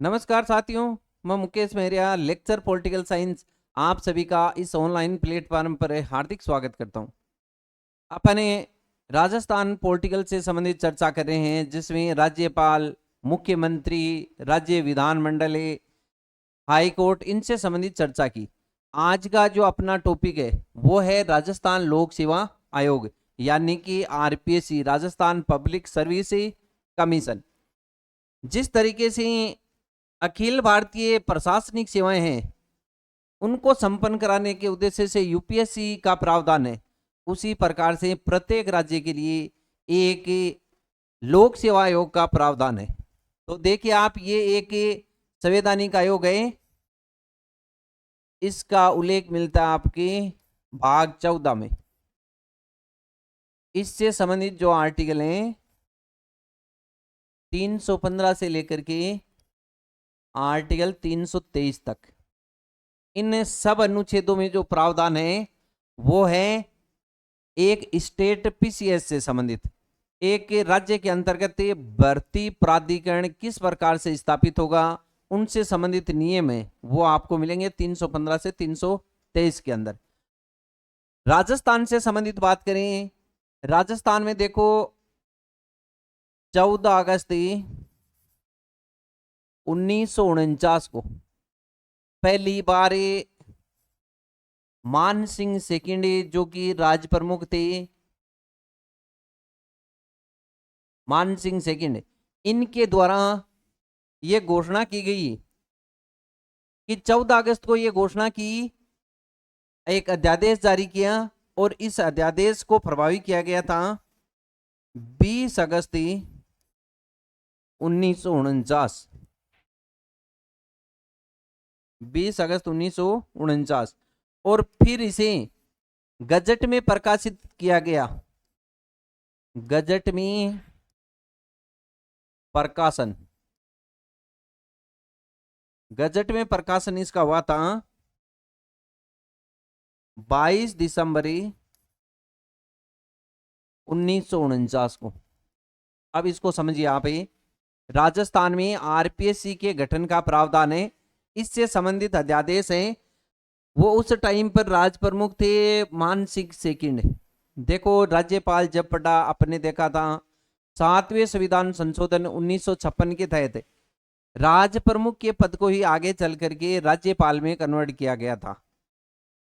नमस्कार साथियों, मैं मुकेश मेहरिया लेक्चर पॉलिटिकल साइंस आप सभी का इस ऑनलाइन प्लेटफॉर्म पर हार्दिक स्वागत करता हूं। अपने राजस्थान पॉलिटिकल से संबंधित चर्चा कर रहे हैं जिसमें राज्यपाल, मुख्यमंत्री, राज्य विधानमंडल, हाई कोर्ट इनसे संबंधित चर्चा की। आज का जो अपना टॉपिक है वो है राजस्थान लोक सेवा आयोग यानी कि RPSC, Rajasthan public service commission. जिस तरीके से अखिल भारतीय प्रशासनिक सेवाएं हैं उनको संपन्न कराने के उद्देश्य से यूपीएससी का प्रावधान है, उसी प्रकार से प्रत्येक राज्य के लिए एक लोक सेवा आयोग का प्रावधान है। तो देखिए आप, ये एक संवैधानिक आयोग है। इसका उल्लेख मिलता है आपके भाग 14 में। इससे संबंधित जो आर्टिकल हैं 315 से लेकर के आर्टिकल 323 तक, इन सब अनुच्छेदों में जो प्रावधान है वो है एक स्टेट पीसीएस से संबंधित। एक राज्य के अंतर्गत भर्ती प्राधिकरण किस प्रकार से स्थापित होगा, उनसे संबंधित नियम है वो आपको मिलेंगे 315 से 323 के अंदर। राजस्थान से संबंधित बात करें, राजस्थान में देखो 14 अगस्त 1949 को पहली बार मान सिंह सेकेंड जो कि राज प्रमुख थे, मान सिंह सेकेंड, इनके द्वारा यह घोषणा की गई कि 14 अगस्त को यह घोषणा की, एक अध्यादेश जारी किया और इस अध्यादेश को प्रभावी किया गया था 20 अगस्त 1949। 20 अगस्त 1949 और फिर इसे गजट में प्रकाशित किया गया। गजट में प्रकाशन, गजट में प्रकाशन इसका हुआ था 22 दिसंबर 1949 को। अब इसको समझिए आप, राजस्थान में आरपीएससी के गठन का प्रावधान है। इससे संबंधित अध्यादेश है वो उस टाइम पर राज प्रमुख थे मान सिंह सेकंड। देखो राज्यपाल जब पटा अपने देखा था 7वें संविधान संशोधन 1956 के तहत राज प्रमुख के पद को ही आगे चल करके राज्यपाल में कन्वर्ट किया गया था।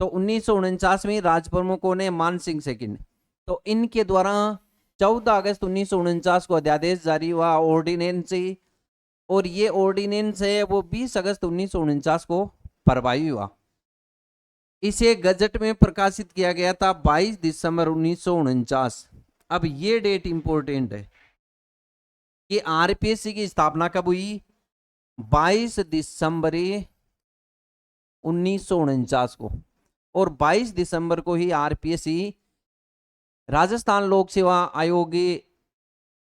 तो 1949 में राज प्रमुखों ने मान सिंह सेकंड, तो इनके द्वारा 14 अगस्त 1949 को अध्यादेश जारी हुआ, ऑर्डिनेंस, और ये ऑर्डिनेंस है वो 20 अगस्त 1949 को प्रभावी हुआ। इसे गजट में प्रकाशित किया गया था 22 दिसंबर 1949। अब ये डेट इंपॉर्टेंट है कि आरपीएससी की स्थापना कब हुई, 22 दिसंबर 1949 को, और 22 दिसंबर को ही आरपीएससी राजस्थान लोक सेवा आयोग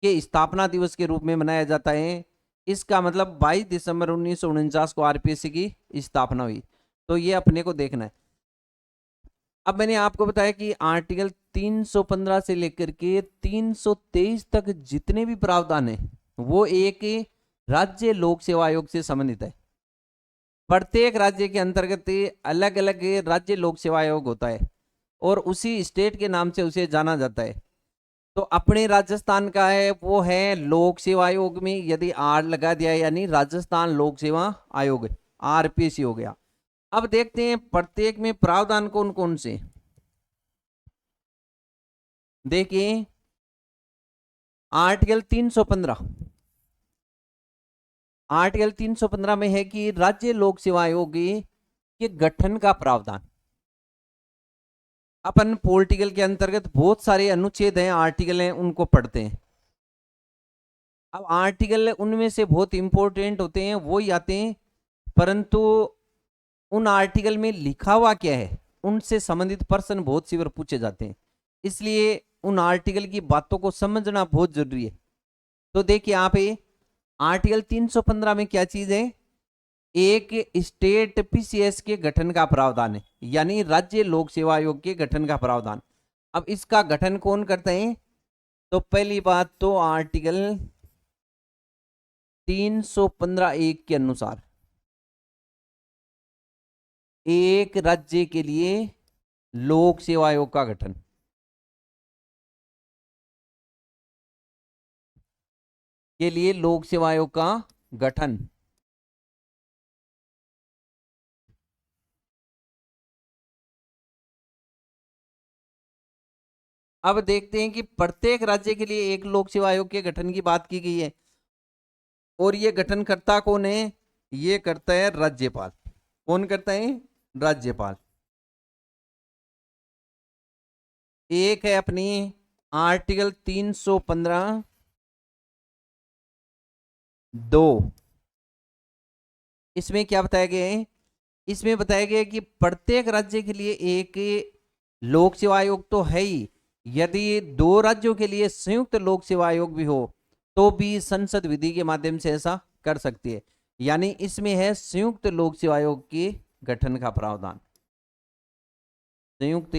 के स्थापना दिवस के रूप में मनाया जाता है। इसका मतलब 22 दिसंबर 1949 को आरपीएससी की स्थापना हुई। तो ये अपने को देखना है। अब मैंने आपको बताया कि आर्टिकल 315 से लेकर के 323 तक जितने भी प्रावधान है वो एक राज्य लोक सेवा आयोग से संबंधित है। प्रत्येक राज्य के अंतर्गत अलग अलग राज्य लोक सेवा आयोग होता है और उसी स्टेट के नाम से उसे जाना जाता है। तो अपने राजस्थान का है वो है लोक सेवा आयोग में यदि आर लगा दिया यानी राजस्थान लोक सेवा आयोग, आरपीएससी हो गया। अब देखते हैं प्रत्येक में प्रावधान कौन कौन से। देखिए आर्टिकल 315, आर्टिकल 315 में है कि राज्य लोक सेवा आयोग के गठन का प्रावधान। अपन पॉलिटिकल के अंतर्गत बहुत सारे अनुच्छेद हैं, आर्टिकल हैं, उनको पढ़ते हैं। अब आर्टिकल उनमें से बहुत इंपॉर्टेंट होते हैं वो ही आते हैं, परंतु उन आर्टिकल में लिखा हुआ क्या है उनसे संबंधित प्रश्न बहुत सी बार पूछे जाते हैं, इसलिए उन आर्टिकल की बातों को समझना बहुत जरूरी है। तो देखिए आप, आर्टिकल 315 में क्या चीज है, एक स्टेट पीसीएस के गठन का प्रावधान है यानी राज्य लोक सेवा आयोग के गठन का प्रावधान। अब इसका गठन कौन करते हैं, तो पहली बात तो आर्टिकल 315(1) के अनुसार एक राज्य के लिए लोक सेवा आयोग का गठन। के लिए लोक सेवा आयोग का गठन। अब देखते हैं कि प्रत्येक राज्य के लिए एक लोक सेवा आयोग के गठन की बात की गई है और ये गठनकर्ता कौन है? ये करता है राज्यपाल। कौन करता है? राज्यपाल। एक है अपनी आर्टिकल 315(2). इसमें क्या बताया गया है? इसमें बताया गया है कि प्रत्येक राज्य के लिए एक लोक सेवा आयोग तो है ही, यदि दो राज्यों के लिए संयुक्त लोक सेवा आयोग भी हो तो भी संसद विधि के माध्यम से ऐसा कर सकती है। यानी इसमें है संयुक्त लोक सेवा आयोग के गठन का प्रावधान। संयुक्त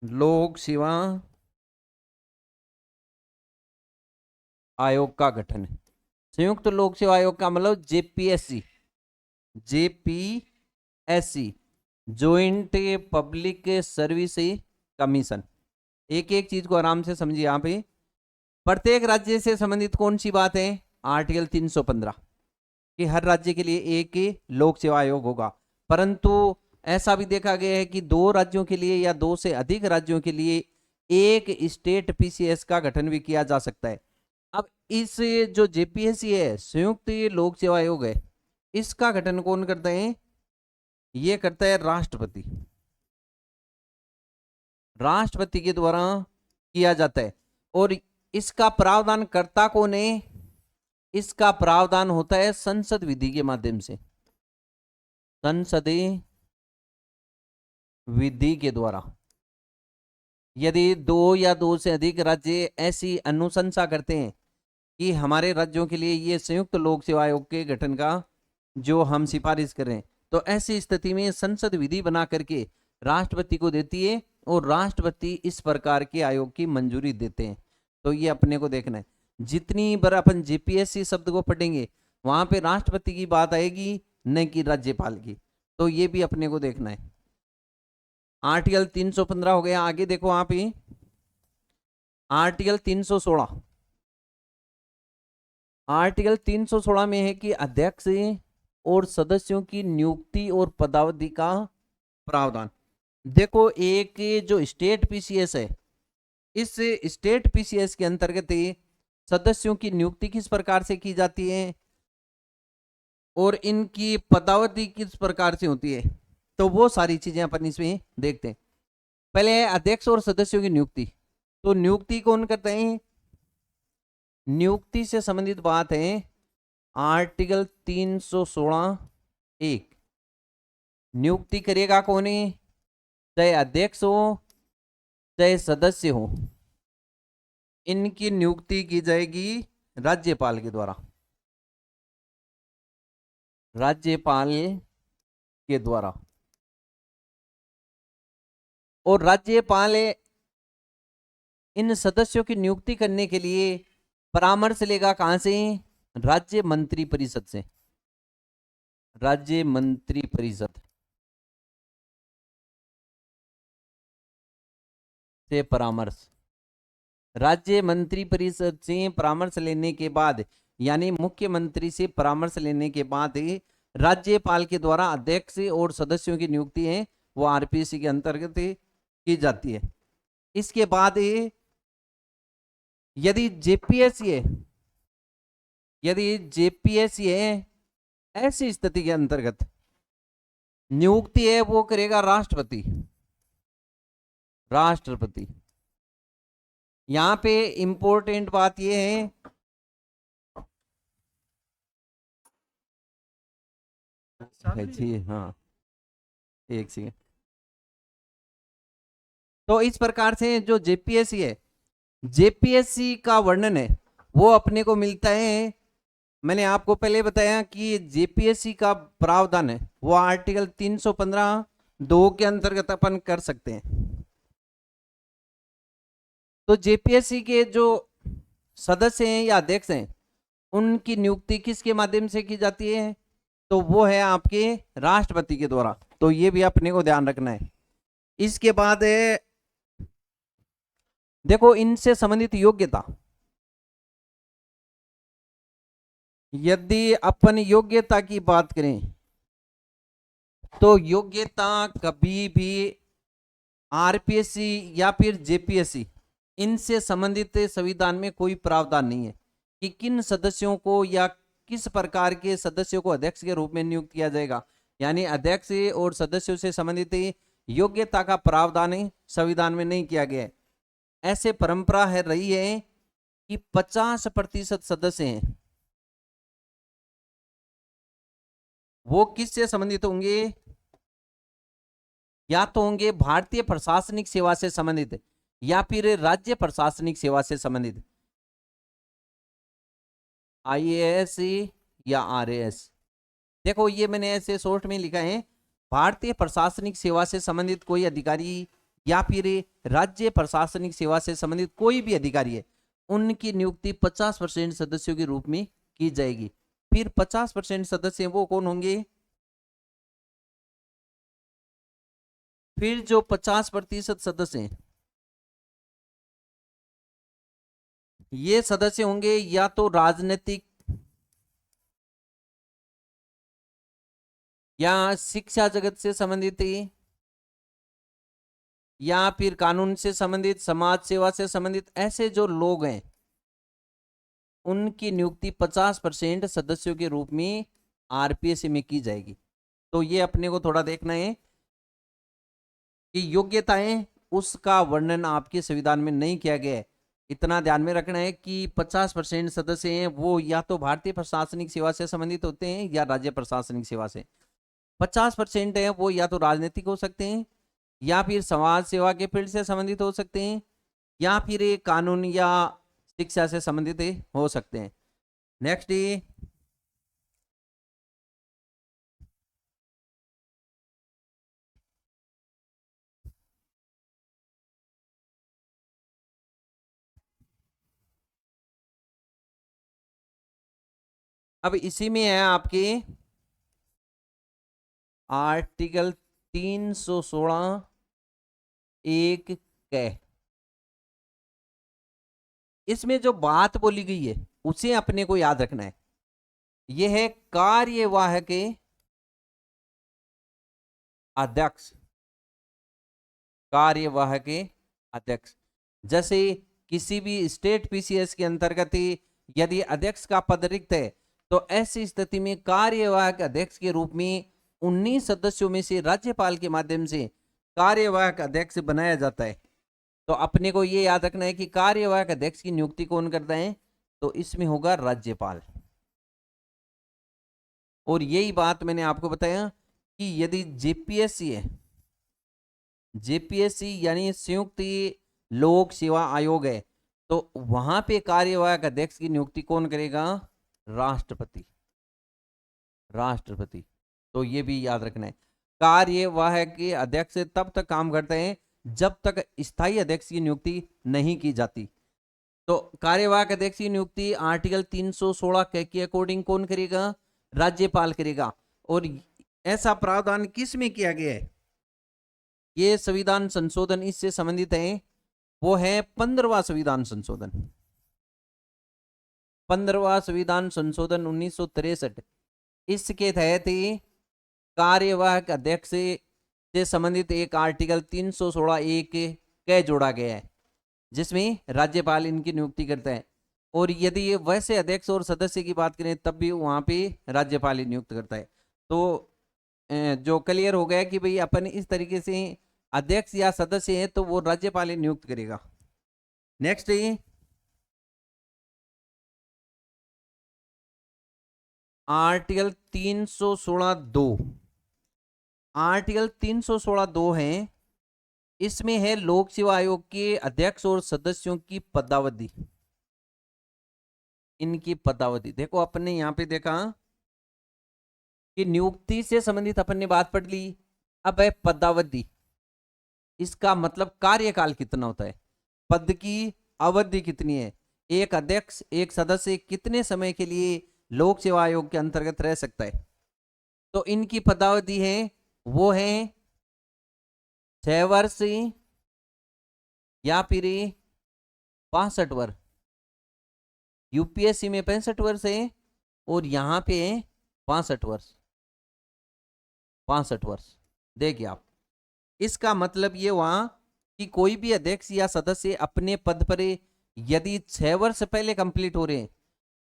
लोक सेवा आयोग का गठन है। संयुक्त लोक सेवा आयोग का मतलब JPSC. JPSC joint public service commission. एक एक चीज को आराम से समझिए। यहाँ पे प्रत्येक राज्य से संबंधित कौन सी बात है? आर्टिकल 315 कि हर राज्य के लिए एक लोक सेवा आयोग होगा। परंतु ऐसा भी देखा गया है कि दो राज्यों के लिए या दो से अधिक राज्यों के लिए एक स्टेट पीसीएस का गठन भी किया जा सकता है। अब इस जो जेपीएससी है, संयुक्त लोक सेवा आयोग है, इसका गठन कौन करता है? ये करता है राष्ट्रपति। राष्ट्रपति के द्वारा किया जाता है। और इसका प्रावधान करता कौन है? इसका प्रावधान होता है संसद विधि के माध्यम से। संसदीय विधि के द्वारा यदि दो या दो से अधिक राज्य ऐसी अनुशंसा करते हैं कि हमारे राज्यों के लिए ये संयुक्त लोक सेवा आयोग के गठन का जो हम सिफारिश करें, तो ऐसी स्थिति में संसद विधि बना करके राष्ट्रपति को देती है और राष्ट्रपति इस प्रकार के आयोग की मंजूरी देते हैं। तो ये अपने को देखना है। जितनी बार अपन जेपीएससी शब्द को पढ़ेंगे वहां पे राष्ट्रपति की बात आएगी, न कि राज्यपाल की। तो ये भी अपने को देखना है। आर्टिकल 315 हो गया। आगे देखो आप ही आर्टिकल 316। आर्टिकल 316 में है कि अध्यक्ष और सदस्यों की नियुक्ति और पदावधि का प्रावधान। देखो एक जो स्टेट पीसीएस है, इस स्टेट पीसीएस के अंतर्गत सदस्यों की नियुक्ति किस प्रकार से की जाती है और इनकी पदावधि किस प्रकार से होती है, तो वो सारी चीजें अपन इसमें देखते हैं। पहले अध्यक्ष और सदस्यों की नियुक्ति। तो नियुक्ति कौन करते हैं? नियुक्ति से संबंधित बात है आर्टिकल 316(1). नियुक्ति करेगा कौन है? चाहे अध्यक्ष हो चाहे सदस्य हो, इनकी नियुक्ति की जाएगी राज्यपाल के द्वारा। राज्यपाल के द्वारा। और राज्यपाल इन सदस्यों की नियुक्ति करने के लिए परामर्श लेगा कहां से? राज्य मंत्री परिषद से। राज्य मंत्री परिषद से परामर्श। राज्य मंत्री परिषद से परामर्श लेने के बाद, यानी मुख्यमंत्री से परामर्श लेने के बाद राज्यपाल के द्वारा अध्यक्ष और सदस्यों की नियुक्ति है वो आरपीसी के अंतर्गत की जाती है। इसके बाद यदि जेपीएससी है, ऐसी स्थिति के अंतर्गत नियुक्ति है वो करेगा राष्ट्रपति। राष्ट्रपति। यहां पे इंपॉर्टेंट बात ये है जी, हाँ एक सेकेंड। तो इस प्रकार से जो जेपीएससी है, जेपीएससी का वर्णन है वो अपने को मिलता है। मैंने आपको पहले बताया कि जेपीएससी का प्रावधान है वो आर्टिकल 315(2) के अंतर्गत अपन कर सकते हैं। तो जेपीएससी के जो सदस्य हैं या अध्यक्ष हैं उनकी नियुक्ति किसके माध्यम से की जाती है? तो वो है आपके राष्ट्रपति के द्वारा। तो ये भी अपने को ध्यान रखना है। इसके बाद है, देखो इनसे संबंधित योग्यता। यदि अपन योग्यता की बात करें तो योग्यता कभी भी आरपीएससी या फिर जेपीएससी इनसे संबंधित संविधान में कोई प्रावधान नहीं है कि किन सदस्यों को या किस प्रकार के सदस्यों को अध्यक्ष के रूप में नियुक्त किया जाएगा। यानी अध्यक्ष और सदस्यों से संबंधित योग्यता का प्रावधान संविधान में नहीं किया गया है। ऐसे परंपरा है रही है कि 50% सदस्य हैं वो किससे संबंधित होंगे? या तो होंगे भारतीय प्रशासनिक सेवा से संबंधित या फिर राज्य प्रशासनिक सेवा से संबंधित, आईएएस या आरएएस। देखो ये मैंने ऐसे शॉर्ट में लिखा है, भारतीय प्रशासनिक सेवा से संबंधित कोई अधिकारी या फिर राज्य प्रशासनिक सेवा से संबंधित कोई भी अधिकारी है उनकी नियुक्ति 50% सदस्यों के रूप में की जाएगी। फिर 50% सदस्य वो कौन होंगे? फिर जो 50% सदस्य हैं ये सदस्य होंगे या तो राजनीतिक या शिक्षा जगत से संबंधित या फिर कानून से संबंधित, समाज सेवा से संबंधित। ऐसे जो लोग हैं उनकी नियुक्ति 50% सदस्यों के रूप में आरपीएससी में की जाएगी। तो ये अपने को थोड़ा देखना है कि योग्यताएं उसका वर्णन आपके संविधान में नहीं किया गया है। इतना ध्यान में रखना है कि 50% सदस्य हैं वो या तो भारतीय प्रशासनिक सेवा से संबंधित होते हैं या राज्य प्रशासनिक सेवा से। 50% है वो या तो राजनीतिक हो सकते हैं या फिर समाज सेवा के फील्ड से संबंधित हो सकते हैं या फिर कानून या शिक्षा से संबंधित हो सकते हैं। नेक्स्ट, अब इसी में है आपके आर्टिकल 316 एक कै। इसमें जो बात बोली गई है उसे अपने को याद रखना है। यह है कार्यवाहक अध्यक्ष, कार्यवाहक अध्यक्ष। जैसे किसी भी स्टेट पीसीएस के अंतर्गत यदि अध्यक्ष का पद रिक्त है तो ऐसी स्थिति में कार्यवाहक अध्यक्ष के रूप में 19 सदस्यों में से राज्यपाल के माध्यम से कार्यवाहक अध्यक्ष बनाया जाता है। तो अपने को यह याद रखना है कि कार्यवाहक अध्यक्ष की नियुक्ति कौन करता है? तो इसमें होगा राज्यपाल। और यही बात मैंने आपको बताया कि यदि जेपीएससी है, जेपीएससी यानी संयुक्त लोक सेवा आयोग है, तो वहां पे कार्यवाहक अध्यक्ष की नियुक्ति कौन करेगा? राष्ट्रपति, राष्ट्रपति। तो ये भी याद रखना है। कार्यवाहक अध्यक्ष तब तक काम करते हैं जब तक स्थायी अध्यक्ष की नियुक्ति नहीं की जाती। तो कार्यवाहक अध्यक्ष की नियुक्ति आर्टिकल 316 के अकॉर्डिंग कौन करेगा? राज्यपाल करेगा। और ऐसा प्रावधान किस में किया गया है? ये संविधान संशोधन इससे संबंधित है, वो है 15वां संविधान संशोधन, 15वां संविधान संशोधन 1963। इसके तहत कार्यवाहक अध्यक्ष से संबंधित एक आर्टिकल 316 एक कै जोड़ा गया है जिसमें राज्यपाल इनकी नियुक्ति करता है। और यदि ये वैसे अध्यक्ष और सदस्य की बात करें तब भी वहां पे राज्यपाल ही नियुक्त करता है। तो जो क्लियर हो गया कि भाई अपन इस तरीके से अध्यक्ष या सदस्य है तो वो राज्यपाल ही नियुक्त करेगा। नेक्स्ट, आर्टिकल 316(2), आर्टिकल 316(2) है, इसमें है लोक सेवा आयोग के अध्यक्ष और सदस्यों की पदावधि, इनकी पदावधि। देखो अपन ने यहां पे देखा कि नियुक्ति से संबंधित अपन ने बात पढ़ ली। अब है पदावधि, इसका मतलब कार्यकाल कितना होता है। पद की अवधि कितनी है, एक अध्यक्ष एक सदस्य कितने समय के लिए लोक सेवा आयोग के अंतर्गत रह सकता है। तो इनकी पदावधि है वो है 6 वर्ष या फिर 65 वर्ष। यूपीएससी में 65 वर्ष है और यहां पे है 65 वर्ष। 65 वर्ष। देखिए आप, इसका मतलब ये हुआ कि कोई भी अध्यक्ष या सदस्य अपने पद पर यदि 6 वर्ष पहले कंप्लीट हो रहे हैं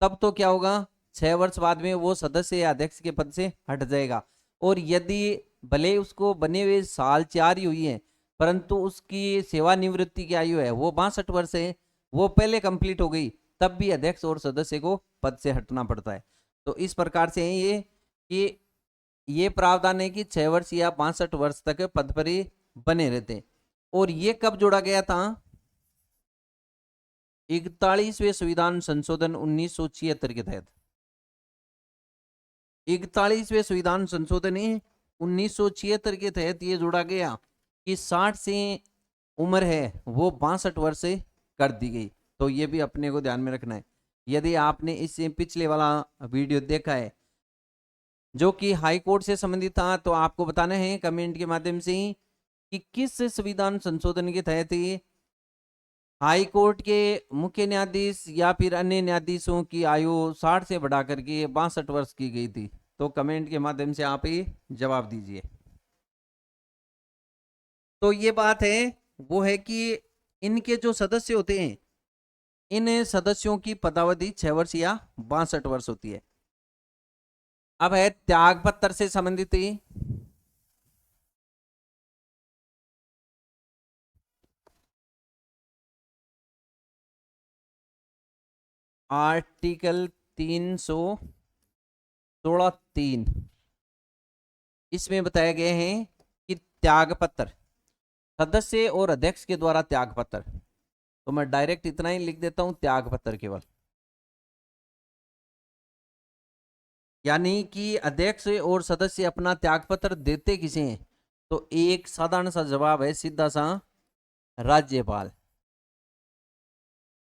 तब तो क्या होगा, 6 वर्ष बाद में वो सदस्य या अध्यक्ष के पद से हट जाएगा। और यदि भले उसको बने हुए साल 4 ही हुई है परंतु उसकी सेवानिवृत्ति की आयु है वो 62 वर्ष है, वो पहले कंप्लीट हो गई, तब भी अध्यक्ष और सदस्य को पद से हटना पड़ता है। तो इस प्रकार से ये कि ये प्रावधान है कि 6 वर्ष या 62 वर्ष तक पद पर ही बने रहते हैं। और ये कब जोड़ा गया था, 41वें संविधान संशोधन 1976 के तहत। 41वें संविधान संशोधन 1976 के तहत ये जोड़ा गया कि 60 से उम्र है वो 62 वर्ष कर दी गई। तो ये भी अपने को ध्यान में रखना है। यदि आपने इससे पिछले वाला वीडियो देखा है जो कि हाई कोर्ट से संबंधित था तो आपको बताना है कमेंट के माध्यम से कि किस संविधान संशोधन के तहत हाई कोर्ट के मुख्य न्यायाधीश या फिर अन्य न्यायाधीशों की आयु 60 से बढ़ा करके 62 वर्ष की गई थी। तो कमेंट के माध्यम से आप ही जवाब दीजिए। तो ये बात है वो है कि इनके जो सदस्य होते हैं इन सदस्यों की पदावधि 6 वर्ष या 62 वर्ष होती है। अब है त्याग पत्र से संबंधित आर्टिकल 316(3) इसमें बताया गया है कि त्याग पत्र सदस्य और अध्यक्ष के द्वारा त्याग पत्र, तो मैं डायरेक्ट इतना ही लिख देता हूं त्याग पत्र केवल, यानी कि अध्यक्ष और सदस्य अपना त्याग पत्र देते किसे हैं, तो एक साधारण सा जवाब है सीधा सा, राज्यपाल।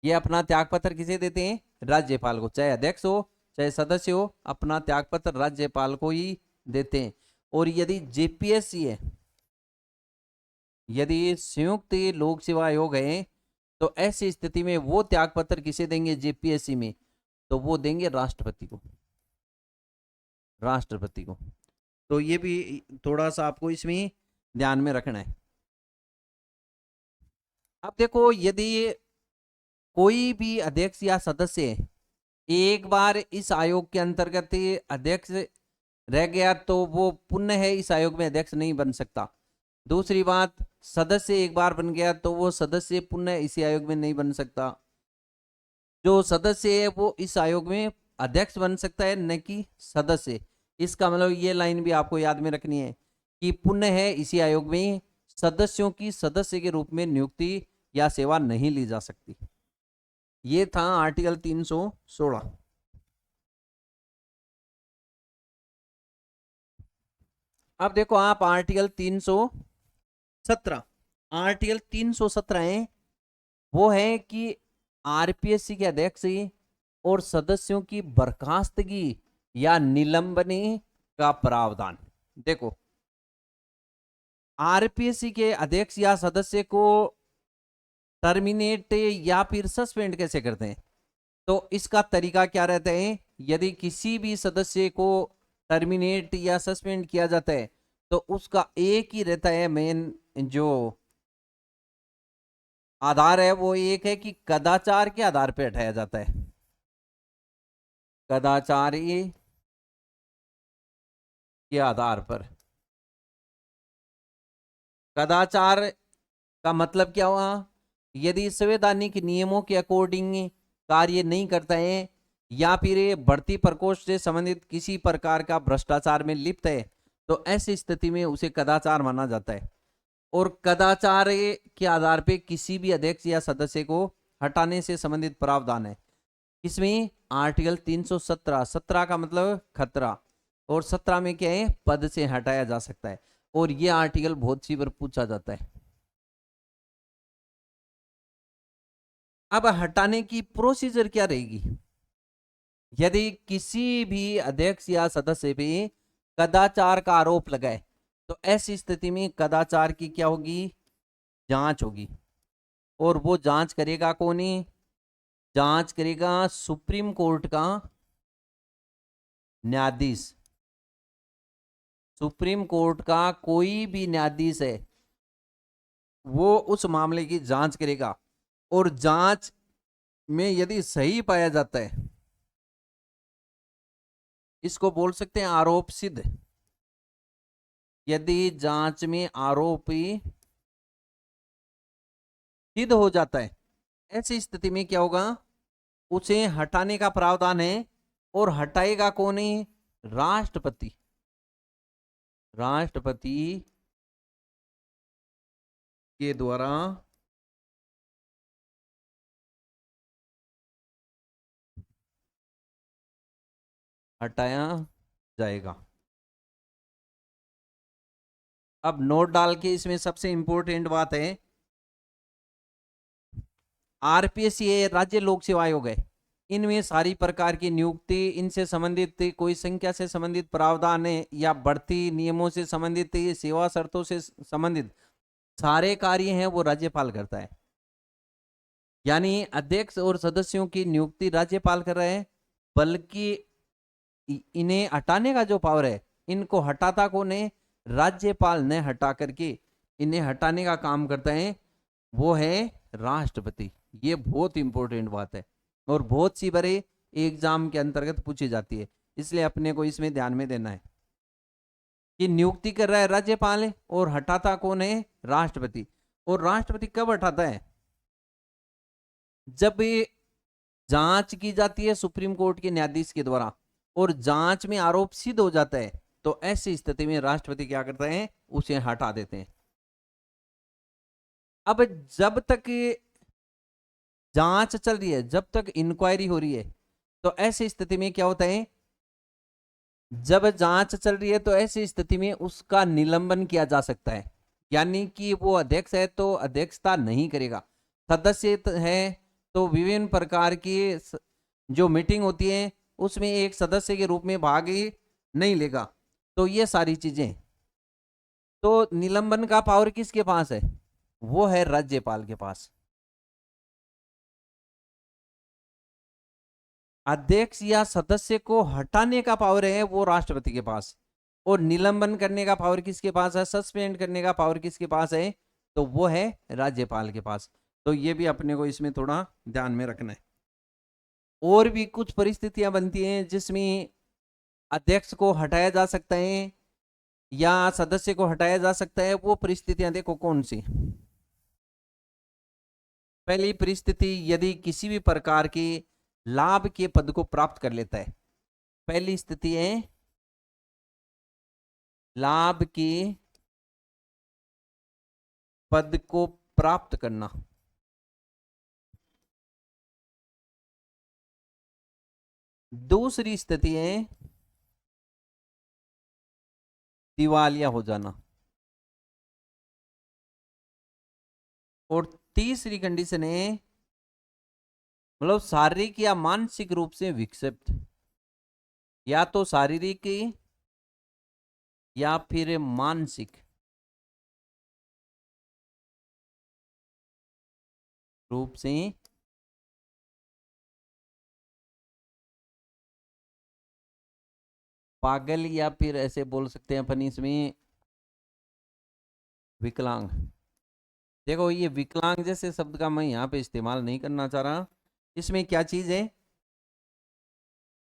ये अपना त्याग पत्र किसे देते हैं, राज्यपाल को, चाहे अध्यक्ष हो चाहे सदस्य हो अपना त्याग पत्र राज्यपाल को ही देते हैं। और यदि जेपीएससी है, यदि संयुक्त लोक सेवा आयोग है तो ऐसी स्थिति में वो त्याग पत्र किसे देंगे जेपीएससी में, तो वो देंगे राष्ट्रपति को, राष्ट्रपति को। तो ये भी थोड़ा सा आपको इसमें ध्यान में रखना है। अब देखो, यदि कोई भी अध्यक्ष या सदस्य एक बार इस आयोग के अंतर्गत अध्यक्ष रह गया तो वो पुनः है इस आयोग में अध्यक्ष नहीं बन सकता। दूसरी बात, सदस्य एक बार बन गया तो वो सदस्य पुनः इसी आयोग में नहीं बन सकता। जो सदस्य है वो इस आयोग में अध्यक्ष बन सकता है न कि सदस्य। इसका मतलब ये लाइन भी आपको याद में रखनी है कि पुनः है इसी आयोग में सदस्यों की सदस्य के रूप में नियुक्ति या सेवा नहीं ली जा सकती। ये था आर्टिकल 316। अब देखो आप आर्टिकल 317, आर्टिकल 317 है वो है कि आरपीएससी के अध्यक्ष और सदस्यों की बर्खास्तगी या निलंबनी का प्रावधान। देखो, आरपीएससी के अध्यक्ष या सदस्य को टर्मिनेट या फिर सस्पेंड कैसे करते हैं, तो इसका तरीका क्या रहता है, यदि किसी भी सदस्य को टर्मिनेट या सस्पेंड किया जाता है तो उसका एक ही रहता है मेन जो आधार है वो एक है कि कदाचार के आधार पर हटाया जाता है। कदाचारी के आधार पर। कदाचार का मतलब क्या हुआ, यदि संवैधानिक नियमों के अकॉर्डिंग कार्य नहीं करता है या फिर बढ़ती प्रकोष्ठ से संबंधित किसी प्रकार का भ्रष्टाचार में लिप्त है तो ऐसी स्थिति में उसे कदाचार माना जाता है। और कदाचार के आधार पर किसी भी अध्यक्ष या सदस्य को हटाने से संबंधित प्रावधान है। इसमें आर्टिकल 317, 17 का मतलब खतरा, और 17 में क्या है, पद से हटाया जा सकता है। और ये आर्टिकल बहुत सी बार पूछा जाता है। अब हटाने की प्रोसीजर क्या रहेगी? यदि किसी भी अध्यक्ष या सदस्य पे कदाचार का आरोप लगाए तो ऐसी स्थिति में कदाचार की क्या होगी? जांच होगी। और वो जांच करेगा कौन? जांच करेगा सुप्रीम कोर्ट का न्यायाधीश। सुप्रीम कोर्ट का कोई भी न्यायाधीश है वो उस मामले की जांच करेगा, और जांच में यदि सही पाया जाता है, इसको बोल सकते हैं आरोप सिद्ध। यदि जांच में आरोपी सिद्ध हो जाता है, ऐसी स्थिति में क्या होगा? उसे हटाने का प्रावधान है। और हटाएगा कौन? राष्ट्रपति। राष्ट्रपति के द्वारा हटाया जाएगा। अब नोट डाल के इसमें सबसे इंपॉर्टेंट बात है, आरपीएस ये राज्य लोक सेवा आयोग है, इनमें सारी प्रकार की नियुक्ति, इनसे संबंधित कोई संख्या से संबंधित प्रावधान है या बढ़ती नियमों से संबंधित सेवा शर्तों से संबंधित सारे कार्य हैं वो राज्यपाल करता है। यानी अध्यक्ष और सदस्यों की नियुक्ति राज्यपाल कर रहे हैं, बल्कि इन्हें हटाने का जो पावर है, इनको हटाता कौन है? राज्यपाल ने हटा करके इन्हें हटाने का काम करता है वो है राष्ट्रपति। ये बहुत इंपॉर्टेंट बात है और बहुत सी बारे एग्जाम के अंतर्गत पूछी जाती है, इसलिए अपने को इसमें ध्यान में देना है कि नियुक्ति कर रहा है राज्यपाल और हटाता कौन है? राष्ट्रपति। और राष्ट्रपति कब हटाता है? जब जांच की जाती है सुप्रीम कोर्ट के न्यायाधीश के द्वारा और जांच में आरोप सिद्ध हो जाता है, तो ऐसी स्थिति में राष्ट्रपति क्या करते हैं? उसे हटा देते हैं। अब जब तक जांच चल रही है, जब तक इंक्वायरी हो रही है, तो ऐसी स्थिति में क्या होता है? जब जांच चल रही है तो ऐसी स्थिति में उसका निलंबन किया जा सकता है। यानी कि वो अध्यक्ष है तो अध्यक्षता नहीं करेगा, सदस्य है तो विभिन्न प्रकार की जो मीटिंग होती है उसमें एक सदस्य के रूप में भाग ही नहीं लेगा। तो ये सारी चीजें, तो निलंबन का पावर किसके पास है? वो है राज्यपाल के पास। अध्यक्ष या सदस्य को हटाने का पावर है वो राष्ट्रपति के पास, और निलंबन करने का पावर किसके पास है? सस्पेंड करने का पावर किसके पास है? तो वो है राज्यपाल के पास। तो ये भी अपने को इसमें थोड़ा ध्यान में रखना है। और भी कुछ परिस्थितियां बनती हैं जिसमें अध्यक्ष को हटाया जा सकता है या सदस्य को हटाया जा सकता है। वो परिस्थितियां देखो कौन सी। पहली परिस्थिति, यदि किसी भी प्रकार के लाभ के पद को प्राप्त कर लेता है। पहली स्थिति है लाभ के पद को प्राप्त करना। दूसरी स्थिति है दिवालिया हो जाना। और तीसरी कंडीशन है मतलब शारीरिक या मानसिक रूप से विक्षिप्त, या तो शारीरिक या फिर मानसिक रूप से पागल, या फिर ऐसे बोल सकते हैं अपन इसमें विकलांग। देखो ये विकलांग जैसे शब्द का मैं यहाँ पे इस्तेमाल नहीं करना चाह रहा। इसमें क्या चीज है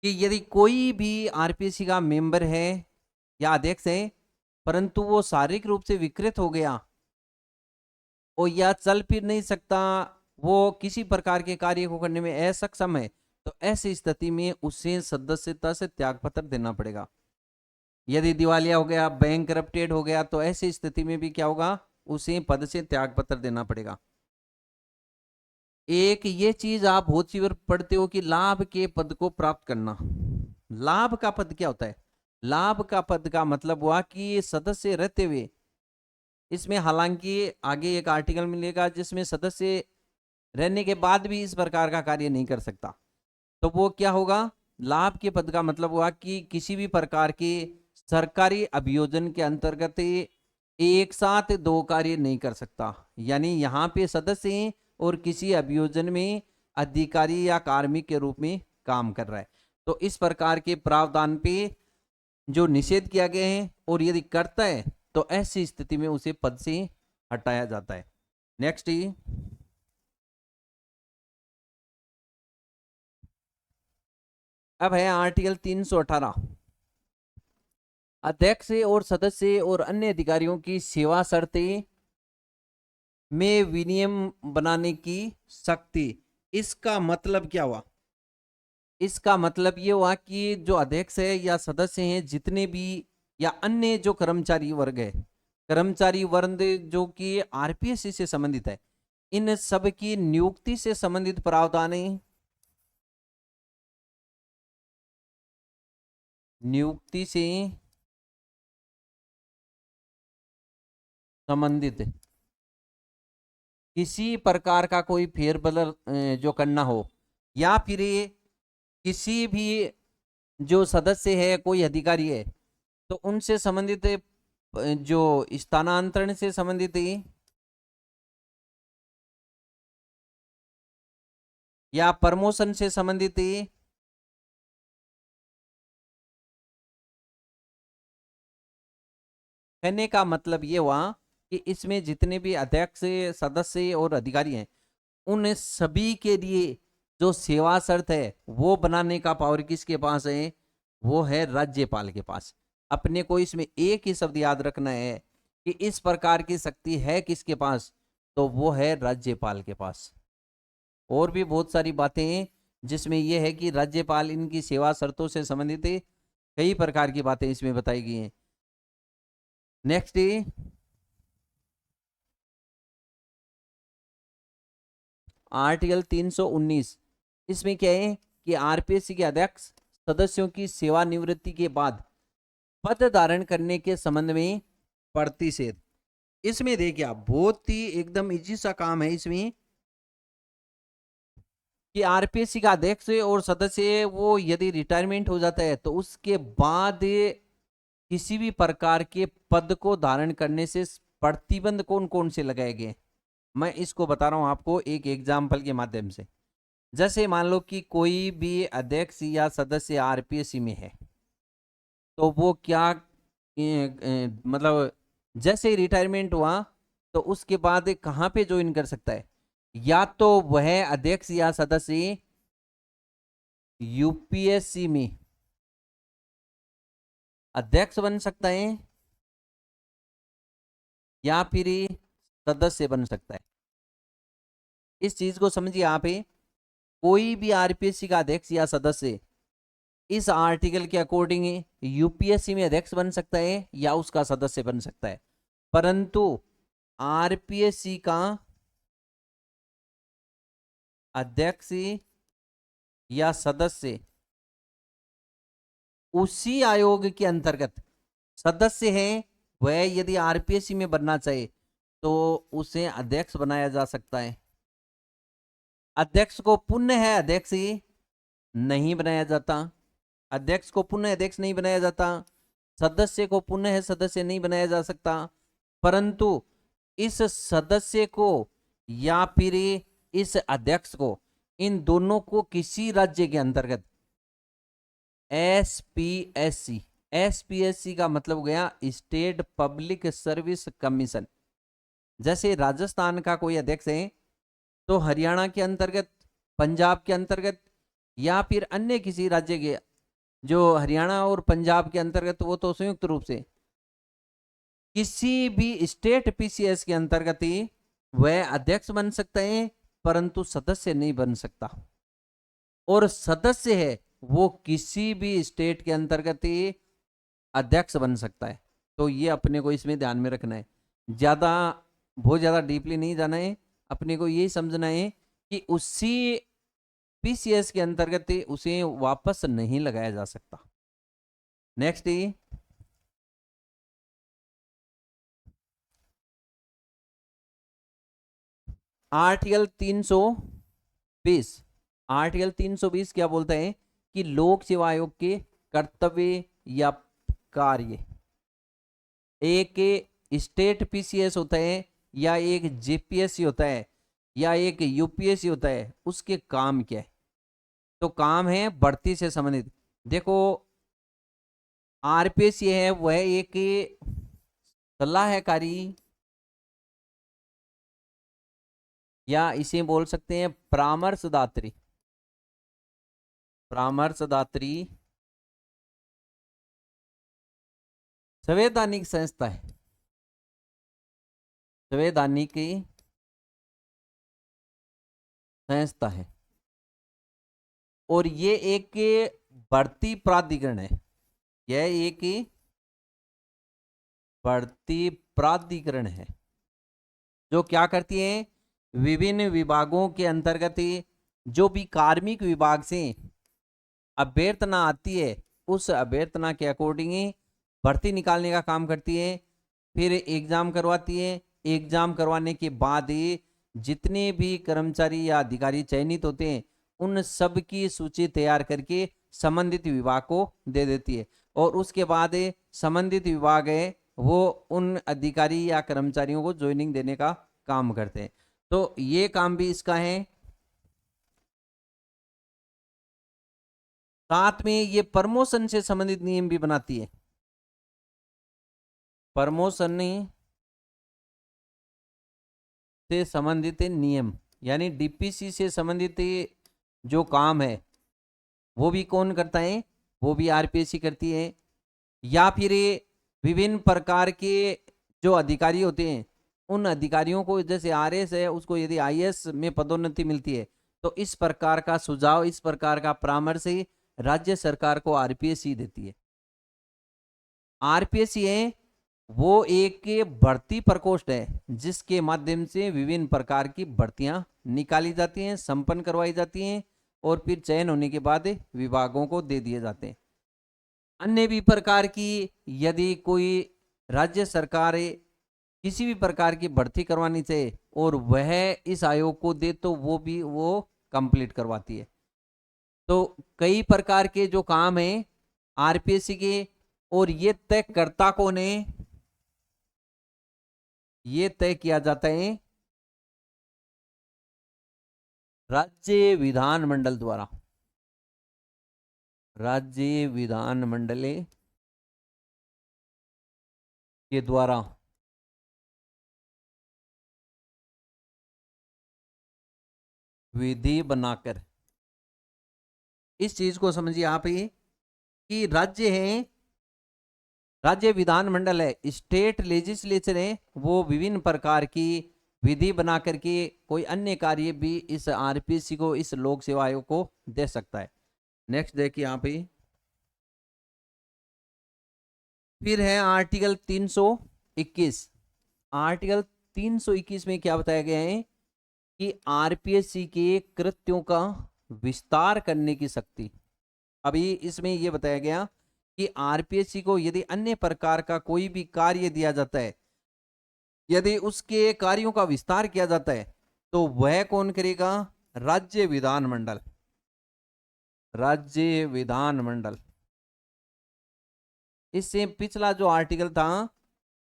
कि यदि कोई भी आरपीसी का मेंबर है या अध्यक्ष है परंतु वो शारीरिक रूप से विकृत हो गया और या चल फिर नहीं सकता, वो किसी प्रकार के कार्य को करने में असक्षम है, तो ऐसी स्थिति में उसे सदस्यता से त्याग पत्र देना पड़ेगा। यदि दिवालिया हो गया, बैंक करप्टेड हो गया, तो ऐसी स्थिति में भी क्या होगा? उसे पद से त्याग पत्र देना पड़ेगा। एक ये चीज आप बहुत सी बार पढ़ते हो कि लाभ के पद को प्राप्त करना। लाभ का पद क्या होता है? लाभ का पद का मतलब हुआ कि सदस्य रहते हुए, इसमें हालांकि आगे एक आर्टिकल मिलेगा जिसमें सदस्य रहने के बाद भी इस प्रकार का कार्य नहीं कर सकता, तो वो क्या होगा, लाभ के पद का मतलब हुआ कि किसी भी प्रकार के सरकारी अभियोजन के अंतर्गत एक साथ दो कार्य नहीं कर सकता। यानी यहाँ पे सदस्य हैं और किसी अभियोजन में अधिकारी या कार्मिक के रूप में काम कर रहा है, तो इस प्रकार के प्रावधान पे जो निषेध किया गया है, और यदि करता है तो ऐसी स्थिति में उसे पद से हटाया जाता है। नेक्स्ट, अब है आर्टिकल 318, अध्यक्ष और सदस्य और अन्य अधिकारियों की सेवा शर्तें में विनियम बनाने की शक्ति। इसका मतलब क्या हुआ, इसका मतलब ये हुआ कि जो अध्यक्ष है या सदस्य हैं जितने भी, या अन्य जो कर्मचारी वर्ग है, कर्मचारी वर्ग जो कि आरपीएससी से संबंधित है, इन सब की नियुक्ति से संबंधित प्रावधान है, नियुक्ति से संबंधित किसी प्रकार का कोई फेरबदल जो करना हो, या फिर ये किसी भी जो सदस्य है कोई अधिकारी है तो उनसे संबंधित जो स्थानांतरण से संबंधित या प्रमोशन से संबंधित, कहने का मतलब ये हुआ कि इसमें जितने भी अध्यक्ष सदस्य और अधिकारी हैं उन सभी के लिए जो सेवा शर्त है वो बनाने का पावर किसके पास है, वो है राज्यपाल के पास। अपने को इसमें एक ही शब्द याद रखना है कि इस प्रकार की शक्ति है किसके पास, तो वो है राज्यपाल के पास। और भी बहुत सारी बातें हैं जिसमें यह है कि राज्यपाल इनकी सेवा शर्तों से संबंधित कई प्रकार की बातें इसमें बताई गई हैं। नेक्स्ट, आर्टिकल 319, इसमें क्या है कि आरपीएससी के अध्यक्ष सदस्यों की सेवानिवृत्ति के बाद पद धारण करने के संबंध में प्रतिषेध। इसमें देखिए आप, बहुत ही एकदम इजी सा काम है इसमें कि आरपीएससी का अध्यक्ष और सदस्य वो यदि रिटायरमेंट हो जाता है तो उसके बाद किसी भी प्रकार के पद को धारण करने से प्रतिबंध कौन कौन से लगाए गए, मैं इसको बता रहा हूं आपको एक एग्जाम्पल के माध्यम से। जैसे मान लो कि कोई भी अध्यक्ष या सदस्य आरपीएससी में है, तो वो क्या मतलब जैसे ही रिटायरमेंट हुआ तो उसके बाद कहाँ पे ज्वाइन कर सकता है, या तो वह अध्यक्ष या सदस्य यूपीएससी में अध्यक्ष बन सकता है या फिर सदस्य बन सकता है। इस चीज को समझिए आप, कोई भी आरपीएससी का अध्यक्ष या सदस्य इस आर्टिकल के अकॉर्डिंग यूपीएससी में अध्यक्ष बन सकता है या उसका सदस्य बन सकता है, परंतु आरपीएससी का अध्यक्ष या सदस्य उसी आयोग के अंतर्गत सदस्य है, वह यदि आरपीएससी में बनना चाहे तो उसे अध्यक्ष बनाया जा सकता है। अध्यक्ष को पुनः है अध्यक्ष नहीं बनाया जाता, अध्यक्ष को पुनः अध्यक्ष नहीं बनाया जाता, सदस्य को पुनः सदस्य नहीं बनाया जा सकता, परंतु इस सदस्य को या फिर इस अध्यक्ष को, इन दोनों को किसी राज्य के अंतर्गत एसपीएससी, एसपीएससी का मतलब हो गया स्टेट पब्लिक सर्विस कमीशन। जैसे राजस्थान का कोई अध्यक्ष है तो हरियाणा के अंतर्गत, पंजाब के अंतर्गत, या फिर अन्य किसी राज्य के, जो हरियाणा और पंजाब के अंतर्गत वो तो संयुक्त रूप से किसी भी स्टेट पीसीएस के अंतर्गत ही वह अध्यक्ष बन सकते हैं, परंतु सदस्य नहीं बन सकता। और सदस्य है वो किसी भी स्टेट के अंतर्गत ही अध्यक्ष बन सकता है। तो ये अपने को इसमें ध्यान में रखना है, ज्यादा बहुत ज्यादा डीपली नहीं जाना है, अपने को यही समझना है कि उसी पीसीएस के अंतर्गत उसे वापस नहीं लगाया जा सकता। नेक्स्ट, आर्टिकल 320, आर्टिकल 320 क्या बोलता है कि लोक सेवा आयोग के कर्तव्य या कार्य, एक स्टेट पीसीएस होता है या एक जेपीएससी होता है या एक यूपीएससी होता है, उसके काम क्या है? तो काम है भर्ती से संबंधित। देखो आरपीएससी है वह एक सलाहकारी या इसे बोल सकते हैं परामर्शदात्री, परामर्शदात्री संवैधानिक संस्था है, संवैधानिक संस्था है। और ये एक भर्ती प्राधिकरण है, यह एक भर्ती प्राधिकरण है जो क्या करती है, विभिन्न विभागों के अंतर्गत जो भी कार्मिक विभाग से अभ्यर्थना आती है उस अभ्यर्थना के अकॉर्डिंग भर्ती निकालने का काम करती है, फिर एग्जाम करवाती है। एग्जाम करवाने के बाद जितने भी कर्मचारी या अधिकारी चयनित होते हैं उन सब की सूची तैयार करके संबंधित विभाग को दे देती है, और उसके बाद संबंधित विभाग है वो उन अधिकारी या कर्मचारियों को ज्वाइनिंग देने का काम करते हैं। तो ये काम भी इसका है। साथ में ये प्रमोशन से संबंधित नियम भी बनाती है, प्रमोशन से संबंधित नियम, यानी डीपीसी से संबंधित जो काम है वो भी कौन करता है, वो भी आरपीएससी करती है। या फिर विभिन्न प्रकार के जो अधिकारी होते हैं उन अधिकारियों को, जैसे आरएस है उसको यदि आईएएस में पदोन्नति मिलती है तो इस प्रकार का सुझाव, इस प्रकार का परामर्श राज्य सरकार को आरपीएससी देती है। आरपीएससी है वो एक भर्ती प्रकोष्ठ है जिसके माध्यम से विभिन्न प्रकार की भर्तियां निकाली जाती हैं, संपन्न करवाई जाती हैं और फिर चयन होने के बाद विभागों को दे दिए जाते हैं। अन्य भी प्रकार की यदि कोई राज्य सरकार किसी भी प्रकार की भर्ती करवानी चाहिए और वह इस आयोग को दे तो वो भी वो कंप्लीट करवाती है। तो कई प्रकार के जो काम है आरपीएससी के, और ये तय करता कौन है, ये तय किया जाता है राज्य विधानमंडल द्वारा, राज्य विधानमंडल के द्वारा। विधि बनाकर, इस चीज को समझिए आप ही कि राज्य है, राज्य विधानमंडल है, स्टेट लेजिस्लेचर है, वो विभिन्न प्रकार की विधि बना करके कोई अन्य कार्य भी इस आरपीएससी को, इस लोक सेवा आयोग को दे सकता है। नेक्स्ट देखिए यहाँ पे फिर है आर्टिकल 321। आर्टिकल 321 में क्या बताया गया है कि आरपीएससी के कृत्यों का विस्तार करने की शक्ति। अभी इसमें यह बताया गया कि आरपीएससी को यदि अन्य प्रकार का कोई भी कार्य दिया जाता है, यदि उसके कार्यों का विस्तार किया जाता है तो वह कौन करेगा, राज्य विधानमंडल, राज्य विधानमंडल। इससे पिछला जो आर्टिकल था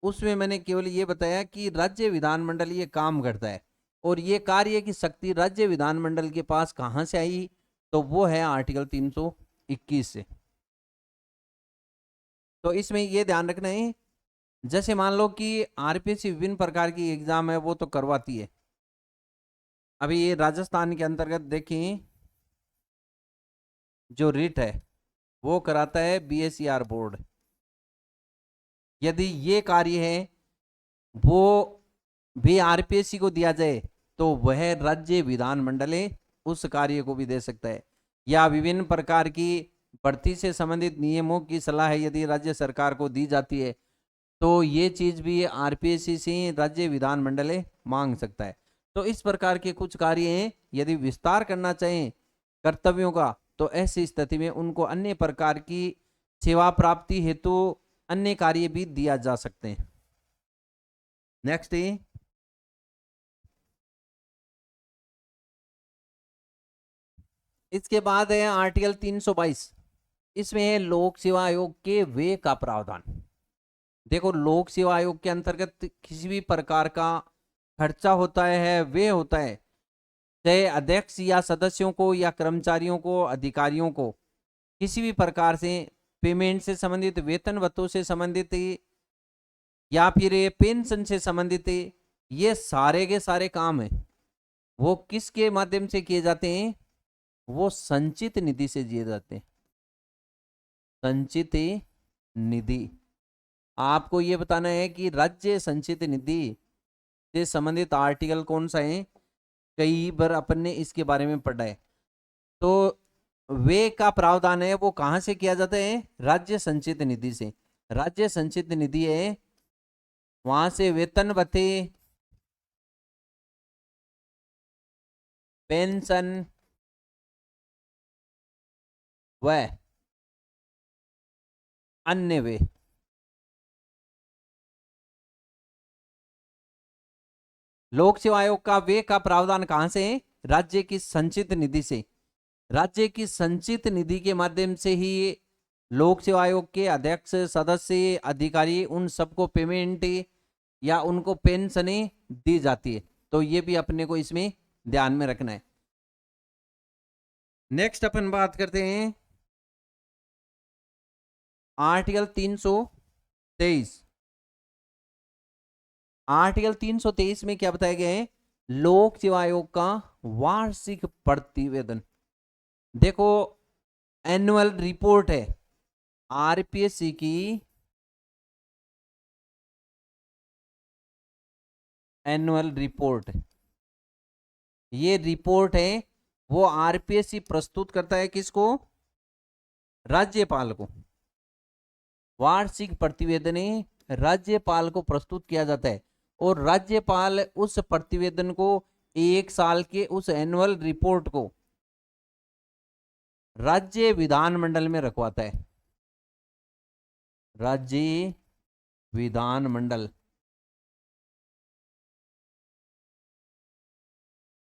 उसमें मैंने केवल ये बताया कि राज्य विधानमंडल ये काम करता है, और ये कार्य की शक्ति राज्य विधानमंडल के पास कहां से आई, तो वो है आर्टिकल 321 से। तो इसमें ये ध्यान रखना है, जैसे मान लो कि आरपीएससी विभिन्न प्रकार की एग्जाम है वो तो करवाती है। अभी ये राजस्थान के अंतर्गत देखें जो रिट है वो कराता है बीएसईआर बोर्ड। यदि ये कार्य है वो भी आरपीएससी को दिया जाए तो वह राज्य विधानमंडल उस कार्य को भी दे सकता है। या विभिन्न प्रकार की भर्ती से संबंधित नियमों की सलाह यदि राज्य सरकार को दी जाती है तो ये चीज भी आरपीएससी से राज्य विधानमंडल मांग सकता है। तो इस प्रकार के कुछ कार्य हैं, यदि विस्तार करना चाहें कर्तव्यों का तो ऐसी स्थिति में उनको अन्य प्रकार की सेवा प्राप्ति हेतु अन्य कार्य भी दिया जा सकते हैं। नेक्स्ट इसके बाद है आर्टिकल 322, इसमें है लोक सेवा आयोग के व्यय का प्रावधान। देखो, लोक सेवा आयोग के अंतर्गत किसी भी प्रकार का खर्चा होता है, व्यय होता है, चाहे अध्यक्ष या सदस्यों को या कर्मचारियों को, अधिकारियों को किसी भी प्रकार से पेमेंट से संबंधित, वेतन भत्तों से संबंधित या फिर पेंशन से संबंधित, ये सारे के सारे काम हैं वो किसके माध्यम से किए जाते हैं? वो संचित निधि से किए जाते हैं। संचित निधि, आपको ये बताना है कि राज्य संचित निधि से संबंधित आर्टिकल कौन सा है। कई बार अपन ने इसके बारे में पढ़ा है। तो वे का प्रावधान है वो कहां से किया जाता है? राज्य संचित निधि से। राज्य संचित निधि है, वहां से वेतन भत्ते, पेंशन व अन्य वे लोक सेवा आयोग का वे का प्रावधान कहां से है? राज्य की संचित निधि से। राज्य की संचित निधि के माध्यम से ही लोक सेवा आयोग के अध्यक्ष, सदस्य, अधिकारी, उन सबको पेमेंट या उनको पेंशनें दी जाती है। तो ये भी अपने को इसमें ध्यान में रखना है। नेक्स्ट अपन बात करते हैं आर्टिकल 323। आर्टिकल 323 में क्या बताया गया है? लोक सेवा आयोग का वार्षिक प्रतिवेदन। देखो, एनुअल रिपोर्ट है आरपीएससी की, एनुअल रिपोर्ट, ये रिपोर्ट है वो आरपीएससी प्रस्तुत करता है किसको? राज्यपाल को। वार्षिक प्रतिवेदन राज्यपाल को प्रस्तुत किया जाता है और राज्यपाल उस प्रतिवेदन को, एक साल के उस एनुअल रिपोर्ट को राज्य विधानमंडल में रखवाता है। राज्य विधानमंडल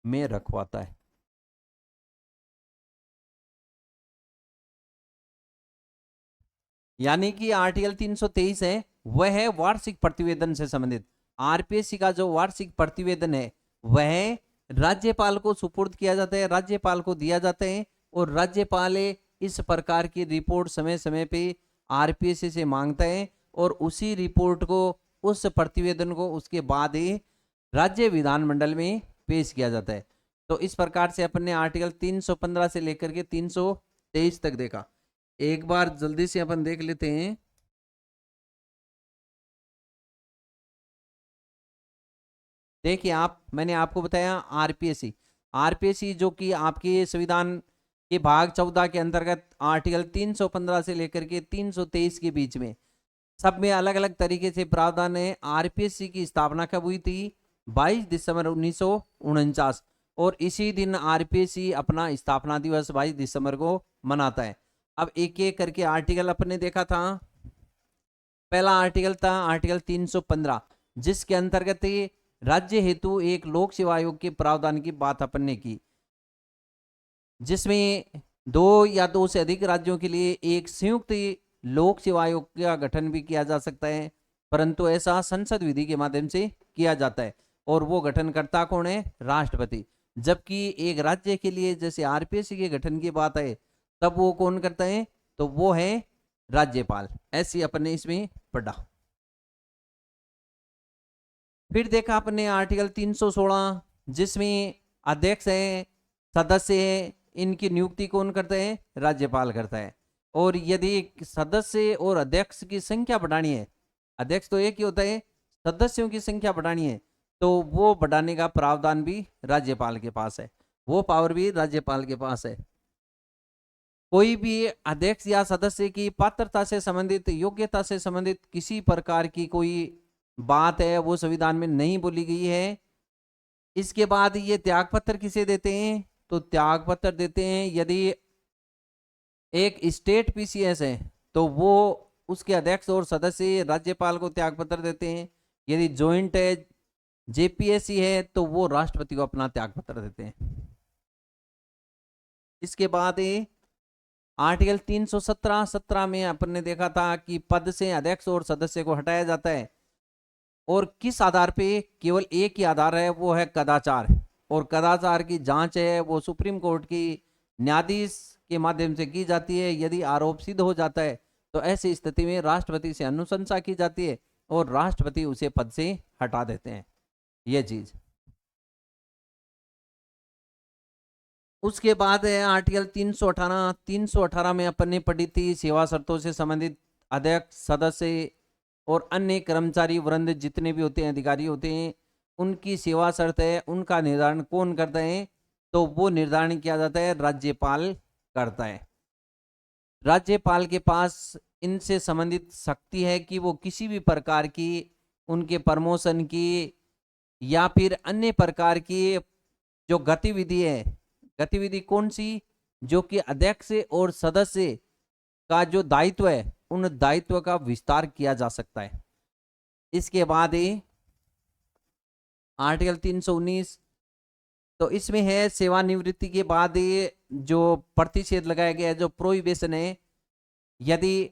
में रखवाता है। यानी कि आर्टिकल 323 है वह है वार्षिक प्रतिवेदन से संबंधित। आरपीएससी का जो वार्षिक प्रतिवेदन है वह राज्यपाल को सुपुर्द किया जाता है, राज्यपाल को दिया जाता है और राज्यपाल इस प्रकार की रिपोर्ट समय समय पे आरपीएससी से मांगता है और उसी रिपोर्ट को, उस प्रतिवेदन को उसके बाद ही राज्य विधानमंडल में पेश किया जाता है। तो इस प्रकार से अपन ने आर्टिकल 315 से लेकर के 323 तक देखा। एक बार जल्दी से अपन देख लेते हैं। देखिए आप, मैंने आपको बताया आरपीएससी, आरपीएससी जो कि आपके संविधान के भाग 14 के अंतर्गत आर्टिकल 315 से लेकर के 323 के बीच में सब में अलग अलग तरीके से प्रावधान है। आरपीएससी की स्थापना कब हुई थी? 22 दिसंबर 1949 और इसी दिन आरपीएससी अपना स्थापना दिवस 22 दिसंबर को मनाता है। अब एक एक करके आर्टिकल अपने देखा था। पहला आर्टिकल था आर्टिकल 315, जिसके अंतर्गत राज्य हेतु एक लोक सेवा आयोग के प्रावधान की बात अपन ने की, जिसमें दो या दो से अधिक राज्यों के लिए एक संयुक्त लोक सेवा आयोग का गठन भी किया जा सकता है, परंतु ऐसा संसद विधि के माध्यम से किया जाता है और वो गठनकर्ता कौन है? राष्ट्रपति। जबकि एक राज्य के लिए जैसे आरपीएससी के गठन की बात है तब वो कौन करता है? तो वो है राज्यपाल। ऐसी अपन ने इसमें पढ़ा। फिर देखा अपने आर्टिकल 316, जिसमें अध्यक्ष है, सदस्य है, इनकी नियुक्ति कौन करता है? राज्यपाल करता है। और यदि सदस्य और अध्यक्ष की संख्या बढ़ानी है, अध्यक्ष तो एक ही होता है, सदस्यों की संख्या बढ़ानी है तो वो बढ़ाने का प्रावधान भी राज्यपाल के पास है, वो पावर भी राज्यपाल के पास है। कोई भी अध्यक्ष या सदस्य की पात्रता से संबंधित, योग्यता से संबंधित किसी प्रकार की कोई बात है वो संविधान में नहीं बोली गई है। इसके बाद ये त्यागपत्र किसे देते हैं? तो त्यागपत्र देते हैं यदि एक स्टेट पीसीएस है तो वो उसके अध्यक्ष और सदस्य राज्यपाल को त्यागपत्र देते हैं। यदि जॉइंट है, जेपीएससी है, तो वो राष्ट्रपति को अपना त्यागपत्र देते हैं। इसके बाद आर्टिकल 317 में अपन ने देखा था कि पद से अध्यक्ष और सदस्य को हटाया जाता है, और किस आधार पे? केवल एक ही आधार है, वो है कदाचार, और कदाचार की जांच है वो सुप्रीम कोर्ट की न्यायाधीश के माध्यम से की जाती है। यदि आरोप सिद्ध हो जाता है तो ऐसी स्थिति में राष्ट्रपति से अनुशंसा की जाती है और राष्ट्रपति उसे पद से हटा देते हैं, यह चीज। उसके बाद है आर्टिकल 318 में अपन ने पढ़ी थी सेवा शर्तों से संबंधित अध्यक्ष, सदस्य और अन्य कर्मचारी वृंद जितने भी होते हैं, अधिकारी होते हैं, उनकी सेवा शर्त है, उनका निर्धारण कौन करता है? तो वो निर्धारण किया जाता है राज्यपाल करता है। राज्यपाल के पास इनसे संबंधित शक्ति है कि वो किसी भी प्रकार की उनके प्रमोशन की या फिर अन्य प्रकार की जो गतिविधि है, गतिविधि कौन सी? जो कि अध्यक्ष और सदस्य का जो दायित्व है, उन दायित्व का विस्तार किया जा सकता है। इसके बाद आर्टिकल 319, तो इसमें है सेवानिवृत्ति के बाद जो प्रतिषेध लगाया गया है, जो प्रोहिबिशन है, यदि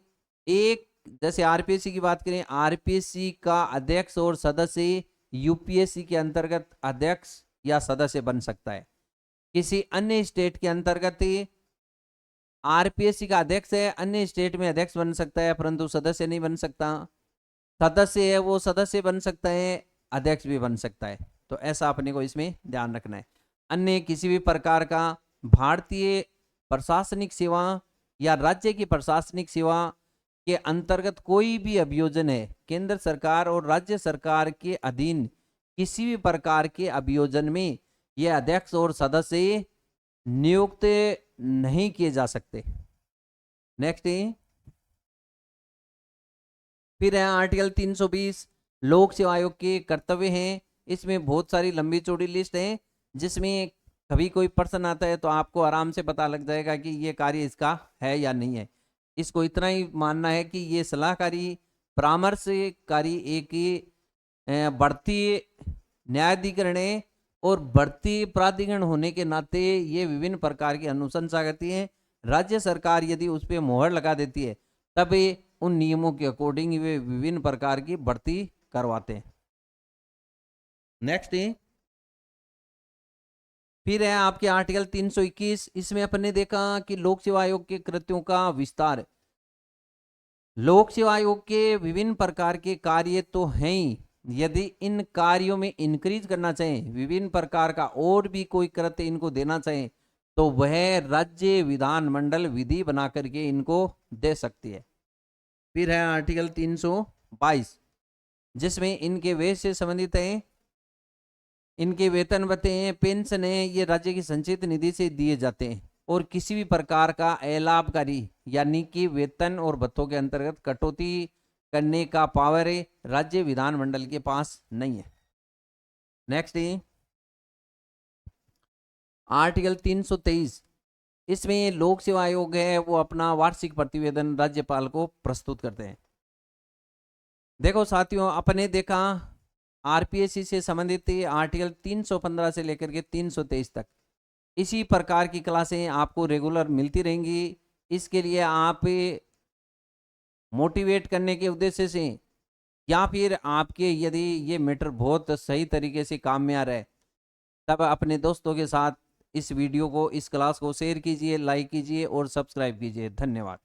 एक, जैसे आरपीएससी की बात करें, आरपीएससी का अध्यक्ष और सदस्य यूपीएससी के अंतर्गत अध्यक्ष या सदस्य बन सकता है। किसी अन्य स्टेट के अंतर्गत आरपीएससी का अध्यक्ष है, अन्य स्टेट में अध्यक्ष बन सकता है, परंतु सदस्य नहीं बन सकता। सदस्य है वो सदस्य बन सकता है, अध्यक्ष भी बन सकता है। तो ऐसा अपने को इसमें ध्यान रखना है। अन्य किसी भी प्रकार का भारतीय प्रशासनिक सेवा या राज्य की प्रशासनिक सेवा के अंतर्गत कोई भी अभियोजन है, केंद्र सरकार और राज्य सरकार के अधीन किसी भी प्रकार के अभियोजन में यह अध्यक्ष और सदस्य नियुक्त नहीं किए जा सकते। नेक्स्ट फिर है आर्टिकल 320, लोक सेवा आयोग के कर्तव्य हैं। इसमें बहुत सारी लंबी चौड़ी लिस्ट है, जिसमें कभी कोई प्रश्न आता है तो आपको आराम से पता लग जाएगा कि ये कार्य इसका है या नहीं है। इसको इतना ही मानना है कि ये सलाहकारी परामर्शकारी एक बढ़ती न्यायाधिकरण है, और बढ़ती प्राधिकरण होने के नाते ये विभिन्न प्रकार की अनुशंसा करती है। राज्य सरकार यदि उस पर मोहर लगा देती है तब उन नियमों के अकॉर्डिंग वे विभिन्न प्रकार की बढ़ती करवाते हैं। नेक्स्ट फिर है आपके आर्टिकल 321, इसमें अपन ने देखा कि लोक सेवा आयोग के कृत्यों का विस्तार। लोक सेवा आयोग के विभिन्न प्रकार के कार्य तो हैं ही, यदि इन कार्यों में इंक्रीज करना चाहें, विभिन्न प्रकार का और भी कोई कृत्य इनको देना चाहें, तो वह राज्य विधानमंडल विधि बना करके इनको दे सकती है। फिर है आर्टिकल 322, जिसमें इनके व्यय से संबंधित है, इनके वेतन भत्ते हैं, पेंशन है, ये राज्य की संचित निधि से दिए जाते हैं, और किसी भी प्रकार का अलाभकारी यानी कि वेतन और भत्तों के अंतर्गत कटौती करने का पावर राज्य विधानमंडल के पास नहीं है। नेक्स्ट आर्टिकल 323, इसमें लोक सेवा आयोग है वो अपना वार्षिक प्रतिवेदन राज्यपाल को प्रस्तुत करते हैं। देखो साथियों, अपने देखा आरपीएससी से संबंधित आर्टिकल 315 से लेकर के 323 तक इसी प्रकार की क्लासें आपको रेगुलर मिलती रहेंगी। इसके लिए आप मोटिवेट करने के उद्देश्य से या फिर आपके यदि ये मैटर बहुत सही तरीके से काम में आ रहा है, तब अपने दोस्तों के साथ इस वीडियो को, इस क्लास को शेयर कीजिए, लाइक कीजिए और सब्सक्राइब कीजिए। धन्यवाद।